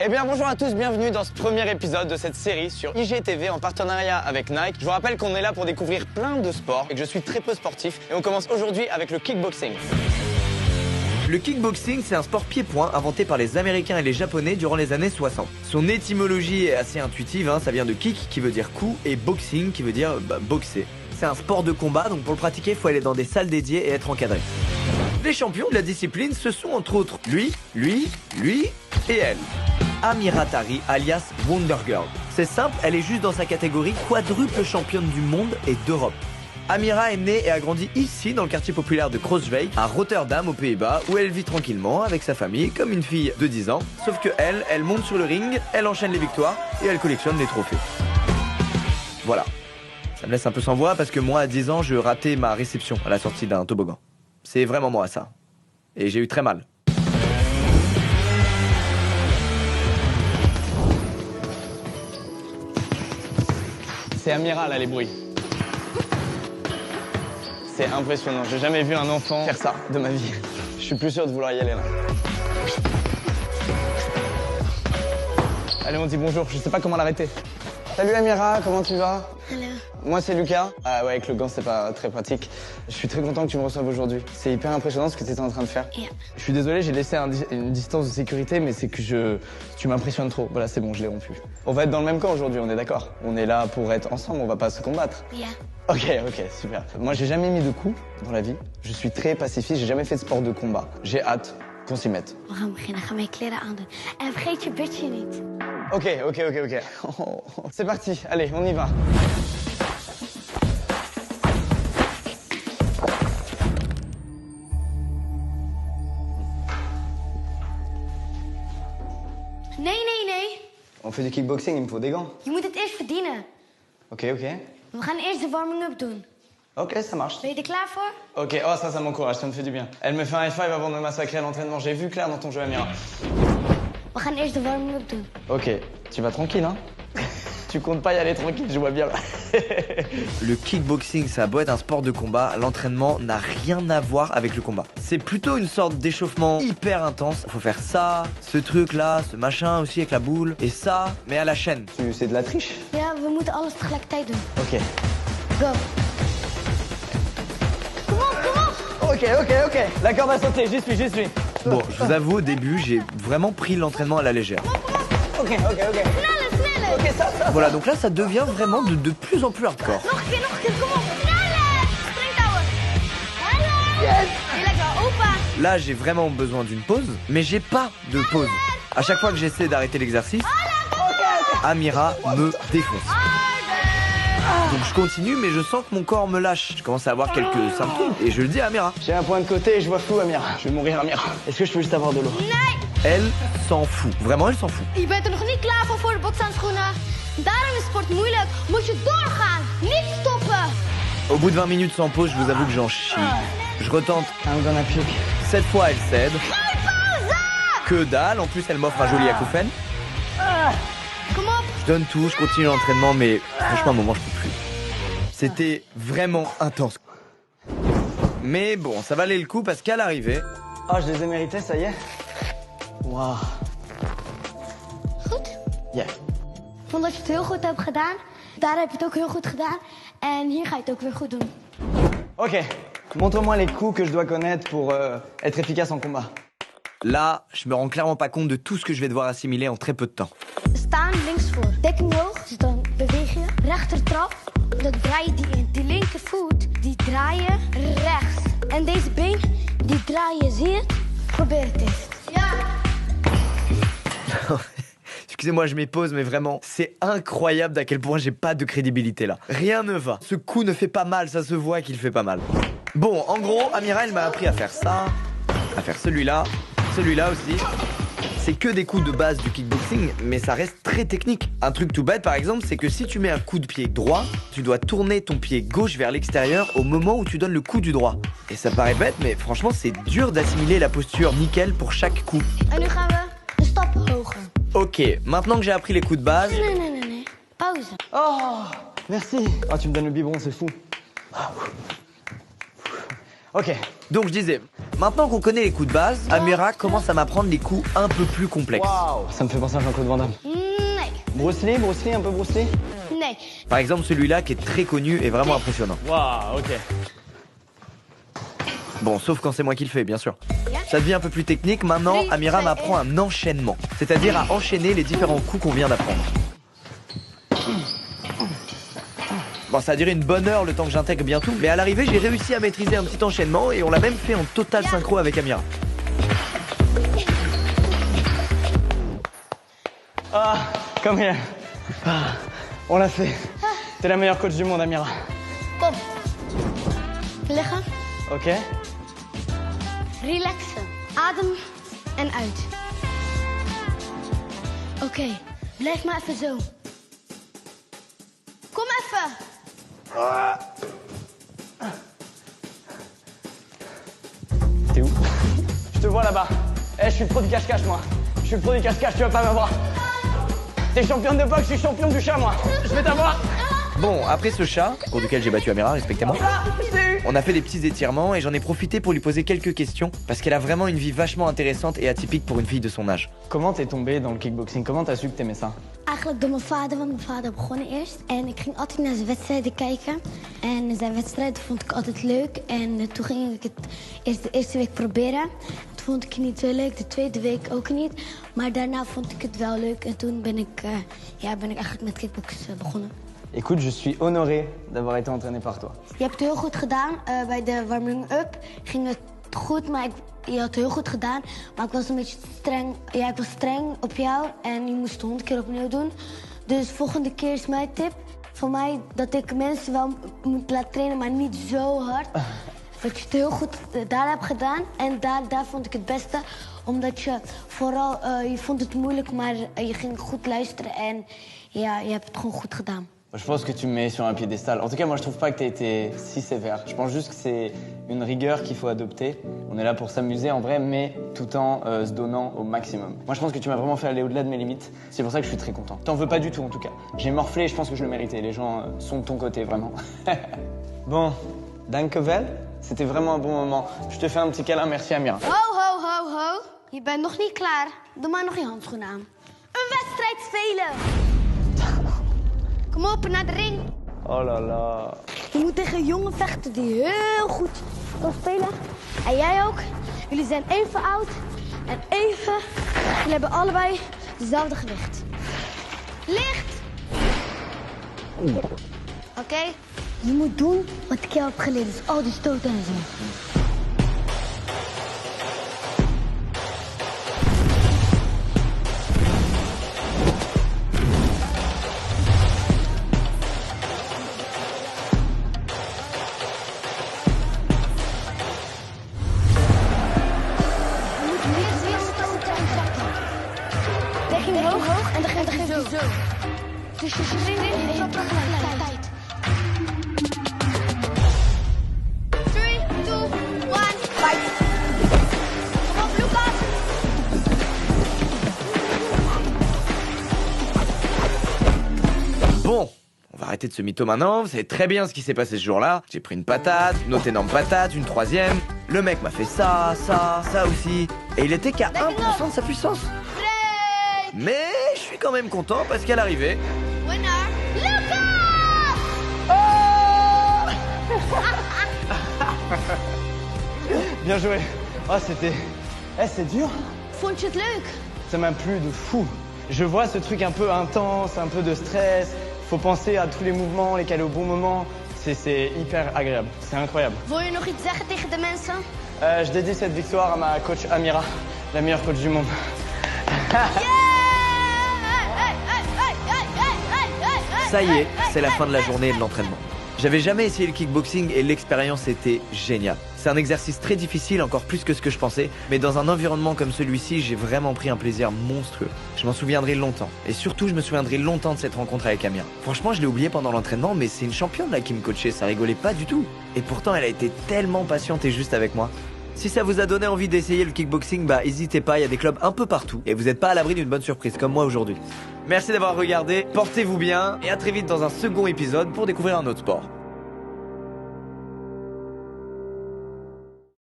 Eh bien bonjour à tous, bienvenue dans ce premier épisode de cette série sur IGTV en partenariat avec Nike. Je vous rappelle qu'on est là pour découvrir plein de sports et que je suis très peu sportif. Et on commence aujourd'hui avec le kickboxing. Le kickboxing, c'est un sport pied-point inventé par les Américains et les Japonais durant les années 60. Son étymologie est assez intuitive, ça vient de kick qui veut dire coup et boxing qui veut dire boxer. C'est un sport de combat, donc pour le pratiquer, il faut aller dans des salles dédiées et être encadré. Les champions de la discipline, ce sont entre autres lui et elle. Amira Tari, alias Wonder Girl. C'est simple, elle est juste dans sa catégorie quadruple championne du monde et d'Europe. Amira est née et a grandi ici, dans le quartier populaire de Crooswijk, à Rotterdam, aux Pays-Bas, où elle vit tranquillement avec sa famille, comme une fille de 10 ans. Sauf que elle monte sur le ring, elle enchaîne les victoires et elle collectionne les trophées. Voilà. Ça me laisse un peu sans voix parce que moi, à 10 ans, je ratais ma réception à la sortie d'un toboggan. C'est vraiment moi, ça. Et j'ai eu très mal. C'est Amira là les bruits. C'est impressionnant, j'ai jamais vu un enfant faire ça de ma vie. Je suis plus sûr de vouloir y aller là. Allez on dit bonjour, je sais pas comment l'arrêter. Salut Amira, comment tu vas? Hello. Moi c'est Lucas. Ah ouais, avec le gant c'est pas très pratique. Je suis très content que tu me reçoives aujourd'hui. C'est hyper impressionnant ce que tu étais en train de faire. Yeah. Je suis désolé, j'ai laissé une distance de sécurité, mais c'est que tu m'impressionnes trop. Voilà, c'est bon, je l'ai rompu. On va être dans le même camp aujourd'hui, on est d'accord? On est là pour être ensemble, on va pas se combattre. Yeah. Ok, super. Moi j'ai jamais mis de coups dans la vie. Je suis très pacifiste, j'ai jamais fait de sport de combat. J'ai hâte qu'on s'y mette. We gaan beginnen. Ga mijn kleren aandoen. En vergeet je bitje niet. Ok. C'est parti, allez, on y va. Nee. On fait du kickboxing, il me faut des gants. Je moet het eerst verdienen. Ok. We gaan eerst de warming-up doen. Ok, ça marche. Ben je er klaar voor? Ok, oh ça m'encourage, ça me fait du bien. Elle me fait un F5 avant de me massacrer à l'entraînement. J'ai vu clair dans ton jeu, Amira. We gaan eerst de warming-up doen. Ok, tu vas tranquille, hein? Tu comptes pas y aller tranquille, je vois bien. Le kickboxing, ça a beau être un sport de combat, l'entraînement n'a rien à voir avec le combat. C'est plutôt une sorte d'échauffement hyper intense. Faut faire ça, ce truc-là, ce machin aussi avec la boule, et ça, mais à la chaîne. C'est de la triche? Ja, we moeten alles tegelijkertijd doen. Ok. Go. Kom op. Ok. La corde a sauté, j'y suis. Bon, je vous avoue, au début, j'ai vraiment pris l'entraînement à la légère. Ok. Sneller. Ok, ça. Voilà, donc là, ça devient vraiment de plus en plus hardcore. Nog een keer, kom op. Sneller. Springtouwen. Hallo. Yes. Je lekker, opa. Là, j'ai vraiment besoin d'une pause, mais j'ai pas de pause. À chaque fois que j'essaie d'arrêter l'exercice, Amira me défonce. Donc je continue, mais je sens que mon corps me lâche. Je commence à avoir quelques symptômes et je le dis à Amira. J'ai un point de côté et je vois flou, Amira. Je vais mourir, Amira. Est-ce que je peux juste avoir de l'eau? Nee. Elle s'en fout. Vraiment, elle s'en fout. Je bent er nog niet klaar voor de bokshandschoenen. Daarom is sport moeilijk. Moet je doorgaan, niet stoppen. Au bout de 20 minutes sans pause, je vous avoue que j'en chie. Je retente. I'm gonna puke. Cette fois, elle cède. Que dalle. En plus, elle m'offre un joli acouphène. Kom op. Je donne tout, je continue l'entraînement, mais franchement, à un moment, je peux plus. C'était vraiment intense. Mais bon, ça valait le coup parce qu'à l'arrivée... Oh, je les ai mérités, ça y est. Waouh. Goed. Yeah. Ik vond dat je het heel goed hebt gedaan. Daar heb je het ook heel goed gedaan. En hier ga je het ook weer goed doen. Ok. Montre-moi les coups que je dois connaître pour être efficace en combat. Là, je me rends clairement pas compte de tout ce que je vais devoir assimiler en très peu de temps. Staan links voor. Dekking hoog. Dus dan beweeg je. Rechtertrap. Dan draai je die in. Die linkervoet, die draai je rechts. En deze been, die draai je. Zie je het? Probeer het eens. Ja. Excusez-moi, je m'épose, mais vraiment, c'est incroyable d'à quel point j'ai pas de crédibilité là. Rien ne va. Ce coup ne fait pas mal, ça se voit qu'il fait pas mal. Bon, en gros, Amira, elle m'a appris à faire ça, à faire celui-là aussi. C'est que des coups de base du kickboxing, mais ça reste très technique. Un truc tout bête, par exemple, c'est que si tu mets un coup de pied droit, tu dois tourner ton pied gauche vers l'extérieur au moment où tu donnes le coup du droit. Et ça paraît bête, mais franchement, c'est dur d'assimiler la posture nickel pour chaque coup. En nu gaan we een stap hoger. Ok, maintenant que j'ai appris les coups de base... Nee. Pauze. Oh, merci. Oh, tu me donnes le biberon, c'est fou. Ok. Donc je disais, Maintenant qu'on connaît les coups de base, Amira commence à m'apprendre les coups un peu plus complexes. Waouh, ça me fait penser à Jean-Claude Van Damme. Nee. Bruce Lee, un peu Bruce Lee. Nee. Par exemple celui-là qui est très connu et vraiment impressionnant. Waouh, ok. Bon, sauf quand c'est moi qui le fais, bien sûr. Ça devient un peu plus technique. Maintenant, Amira m'apprend un enchaînement, c'est-à-dire à enchaîner les différents coups qu'on vient d'apprendre. Bon, ça a duré une bonne heure le temps que j'intègre bien tout, mais à l'arrivée, j'ai réussi à maîtriser un petit enchaînement et on l'a même fait en total synchro avec Amira. Ah, come here. Ah, on l'a fait. T'es la meilleure coach du monde, Amira. Kom. Liggen. Ok. Relaxen. Adem en uit. Oké, blijf maar even zo. Kom even. T'es où? Je te vois là-bas. Eh, je suis le pro du cache-cache, moi. Je suis le pro du cache-cache, tu vas pas m'avoir. T'es championne de boxe, je suis champion du chat, moi. Je vais t'avoir. Bon, après ce chat, pour lequel j'ai battu Amira respectivement, on a fait des petits étirements et j'en ai profité pour lui poser quelques questions parce qu'elle a vraiment une vie vachement intéressante et atypique pour une fille de son âge. Comment t'es tombée dans le kickboxing? Comment t'as su que t'aimais ça? Eigenlijk door mijn vader, want mijn vader begon eerst. En ik ging altijd naar zijn wedstrijden kijken. En zijn wedstrijden vond ik altijd leuk. En toen ging ik het de eerste week proberen. Toen vond ik het niet zo leuk, de tweede week ook niet. Maar daarna vond ik het wel leuk. En toen ben ik eigenlijk met kickboksen begonnen. Écoute, je suis honoré d'avoir été entraîné par toi. Je hebt het heel goed gedaan. Bij de warming-up ging het goed, maar je had het heel goed gedaan. Maar ik was een beetje streng. Ja, ik was streng op jou en je moest het 100 keer opnieuw doen. Dus volgende keer is mijn tip van mij dat ik mensen wel moet laten trainen, maar niet zo hard. Dat je het heel goed daar hebt gedaan. En daar vond ik het beste. Omdat je vooral, je vond het moeilijk, maar je ging goed luisteren. En ja, je hebt het gewoon goed gedaan. Je pense que tu me mets sur un piédestal. En tout cas, moi, je trouve pas que t'aies été si sévère. Je pense juste que c'est une rigueur qu'il faut adopter. On est là pour s'amuser en vrai, mais tout en se donnant au maximum. Moi, je pense que tu m'as vraiment fait aller au-delà de mes limites. C'est pour ça que je suis très content. T'en veux pas du tout, en tout cas. J'ai morflé et je pense que je le méritais. Les gens sont de ton côté, vraiment. Bon, dankjewel. C'était vraiment un bon moment. Je te fais un petit câlin. Merci, Amira. Ho, ho, ho, ho. Je bent nog niet klaar. Doe maar nog je handschoenen aan. Een wedstrijd spelen. Kom op, naar de ring. Oh là là. Je moet tegen een jongen vechten die heel goed kan spelen. En jij ook. Jullie zijn even oud en even. Jullie hebben allebei dezelfde gewicht. Licht. Oké? Je moet doen wat ik jou heb geleerd. Dus al die stoten en zo. Hoog en dan geef je zo. Dus je springt en je tegelijkertijd. 3, 2, 1, fight. Kom op, Lucas. Bon, on va arrêter de se mytho maintenant, vous savez très bien ce qui s'est passé ce jour-là. J'ai pris une patate, une autre énorme patate, une troisième. Le mec m'a fait ça aussi. Et il était qu'à 1% de sa puissance. Mais je suis quand même content parce qu'à l'arrivée... Winner, Lucas! Bien joué. Oh, c'était... Eh, c'est dur. Vond je het leuk? Ça m'a plu de fou. Je vois ce truc un peu intense, un peu de stress. Faut penser à tous les mouvements, les caler au bon moment. C'est hyper agréable. C'est incroyable. Wil je nog iets zeggen tegen de mensen? Je dédie cette victoire à ma coach Amira, la meilleure coach du monde. Ça y est, c'est la fin de la journée et de l'entraînement. J'avais jamais essayé le kickboxing et l'expérience était géniale. C'est un exercice très difficile, encore plus que ce que je pensais, mais dans un environnement comme celui-ci, j'ai vraiment pris un plaisir monstrueux. Je m'en souviendrai longtemps. Et surtout, je me souviendrai longtemps de cette rencontre avec Amira. Franchement, je l'ai oublié pendant l'entraînement, mais c'est une championne là qui me coachait, ça rigolait pas du tout. Et pourtant, elle a été tellement patiente et juste avec moi. Si ça vous a donné envie d'essayer le kickboxing, bah n'hésitez pas, il y a des clubs un peu partout et vous n'êtes pas à l'abri d'une bonne surprise comme moi aujourd'hui. Merci d'avoir regardé, portez-vous bien et à très vite dans un second épisode pour découvrir un autre sport.